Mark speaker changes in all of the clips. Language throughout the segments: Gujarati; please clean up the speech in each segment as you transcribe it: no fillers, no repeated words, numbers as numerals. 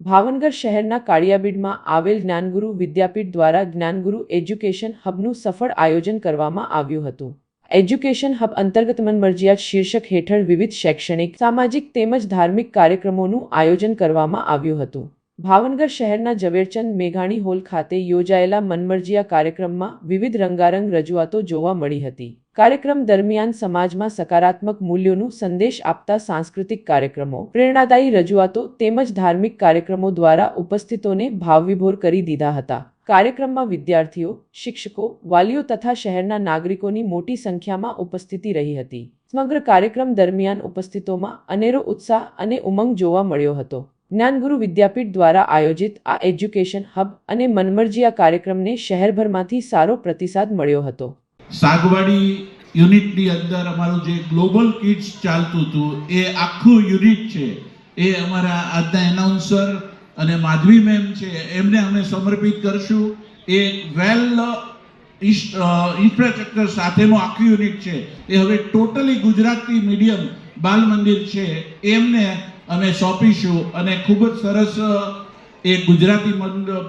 Speaker 1: ભાવનગર શહેરના કાળિયાબીડમાં આવેલ જ્ઞાનગુરુ વિદ્યાપીઠ દ્વારા જ્ઞાનગુરુ એજ્યુકેશન હબનું સફળ આયોજન કરવામાં આવ્યું હતું। એજ્યુકેશન હબ અંતર્ગત મનમરજિયાત શીર્ષક હેઠળ વિવિધ શૈક્ષણિક, સામાજિક તેમજ ધાર્મિક કાર્યક્રમોનું આયોજન કરવામાં આવ્યું હતું। ભાવનગર શહેરના ઝવેરચંદ મેઘાણી હોલ ખાતે યોજાયેલા મનમરજિયા કાર્યક્રમમાં વિવિધ રંગારંગ રજૂઆતો જોવા મળી હતી। કાર્યક્રમ દરમિયાન સમાજમાં સકારાત્મક મૂલ્યોનું સંદેશ આપતા સાંસ્કૃતિક કાર્યક્રમો, પ્રેરણાદાયી રજૂઆતો તેમજ ધાર્મિક કાર્યક્રમો દ્વારા ઉપસ્થિતોને ભાવવિભોર કરી દીધા હતા। કાર્યક્રમમાં વિદ્યાર્થીઓ, શિક્ષકો, વાલીઓ તથા શહેરના નાગરિકોની મોટી સંખ્યામાં ઉપસ્થિતિ રહી હતી। સમગ્ર કાર્યક્રમ દરમિયાન ઉપસ્થિતોમાં અનેરો ઉત્સાહ અને ઉમંગ જોવા મળ્યો હતો। જ્ઞાનગુરુ વિદ્યાપીઠ દ્વારા આયોજિત આ એજ્યુકેશન હબ અને મનમરજિયા કાર્યક્રમને શહેરભરમાંથી સારો પ્રતિસાદ મળ્યો હતો।
Speaker 2: સાગવાડી યુનિટની અંદર અમારું જે ગ્લોબલ કિડ્સ ચાલતું હતું એ આખું યુનિટ છે એ અમારા આજના એનાઉન્સર અને માધવી મેમ છે એમને અમે સમર્પિત કરશું। એ વેલ ઇન્ફ્રાસ્ટ્રક્ચર સાથેનું આખું યુનિટ છે એ હવે ટોટલી ગુજરાતી મીડિયમ બાલ મંદિર છે એમને અમે સોંપીશું અને ખૂબ જ સરસ એ ગુજરાતી મંડળ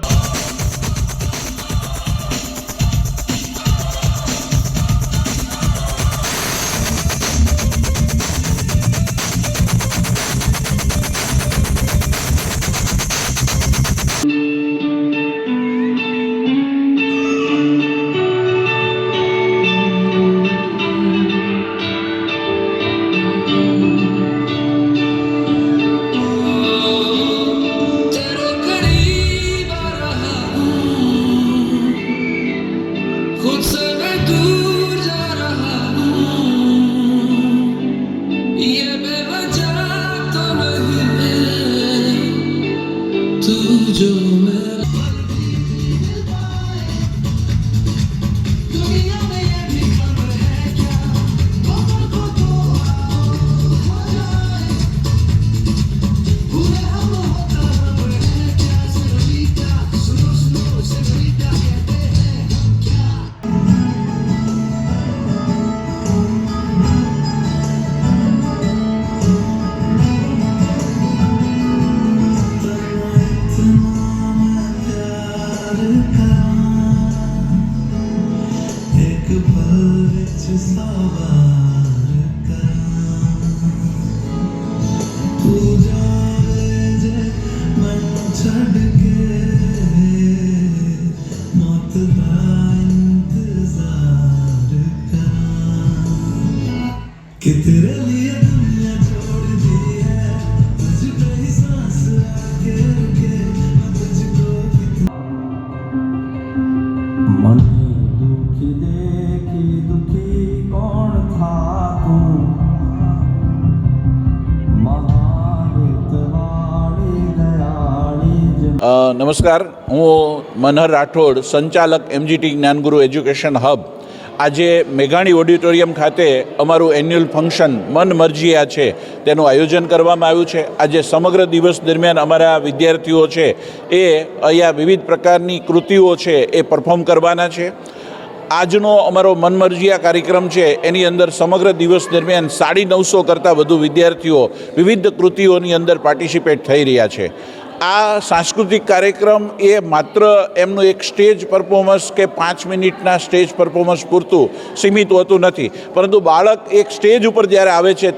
Speaker 3: નમસ્કાર, હું મનહર રાઠોડ, સંચાલક MGT જ્ઞાનગુરુ એજ્યુકેશન હબ। આજે મેઘાણી ઓડિટોરિયમ ખાતે અમારું એન્યુઅલ ફંક્શન મનમરજિયા છે તેનું આયોજન કરવામાં આવ્યું છે। આજે સમગ્ર દિવસ દરમિયાન અમારા વિદ્યાર્થીઓ છે એ અહીંયા વિવિધ પ્રકારની કૃતિઓ છે એ પરફોર્મ કરવાના છે। આજનો અમારો મનમરજિયા કાર્યક્રમ છે એની અંદર સમગ્ર દિવસ દરમિયાન 950 કરતાં વધુ વિદ્યાર્થીઓ વિવિધ કૃતિઓની અંદર પાર્ટિસિપેટ થઈ રહ્યા છે। આ સાંસ્કૃતિક કાર્યક્રમ એ માત્ર એમનું એક સ્ટેજ પરફોર્મન્સ કે 5 મિનિટના સ્ટેજ પરફોર્મન્સ પૂરતું સીમિત હોતું નથી, પરંતુ બાળક એક સ્ટેજ ઉપર જ્યારે આવે છે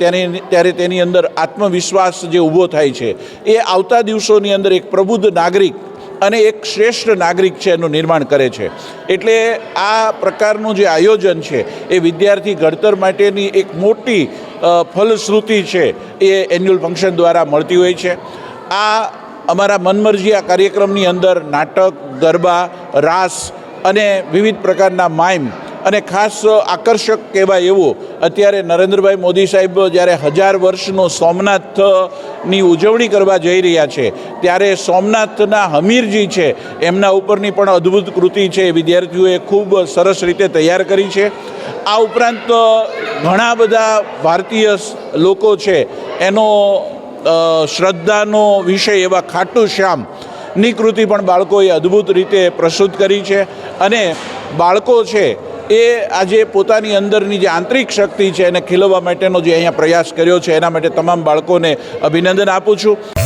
Speaker 3: ત્યારે તેની અંદર આત્મવિશ્વાસ જે ઊભો થાય છે એ આવતા દિવસોની અંદર એક પ્રબુદ્ધ નાગરિક અને એક શ્રેષ્ઠ નાગરિક છે એનું નિર્માણ કરે છે। એટલે આ પ્રકારનું જે આયોજન છે એ વિદ્યાર્થી ઘડતર માટેની એક મોટી ફલશ્રુતિ છે એ એન્યુઅલ ફંક્શન દ્વારા મળતી હોય છે। આ અમારા મનમરજિયા કાર્યક્રમની અંદર નાટક, ગરબા, રાસ અને વિવિધ પ્રકારના માઇમ અને ખાસ આકર્ષક કહેવાય એવું અત્યારે નરેન્દ્રભાઈ મોદી સાહેબ જ્યારે 1000 વર્ષનું સોમનાથની ઉજવણી કરવા જઈ રહ્યા છે ત્યારે સોમનાથના હમીરજી છે એમના ઉપરની પણ અદ્ભુત કૃતિ છે વિદ્યાર્થીઓએ ખૂબ સરસ રીતે તૈયાર કરી છે। આ ઉપરાંત ઘણા બધા ભારતીય લોકો છે એનો શ્રદ્ધાનો વિષય એવા ખાટુ શ્યામની કૃતિ પણ બાળકોએ અદ્ભુત રીતે પ્રસ્તુત કરી છે અને બાળકો છે એ આજે પોતાની અંદરની જે આંતરિક શક્તિ છે એને ખીલવવા માટેનો જે અહીંયા પ્રયાસ કર્યો છે એના માટે તમામ બાળકોને અભિનંદન આપું છું।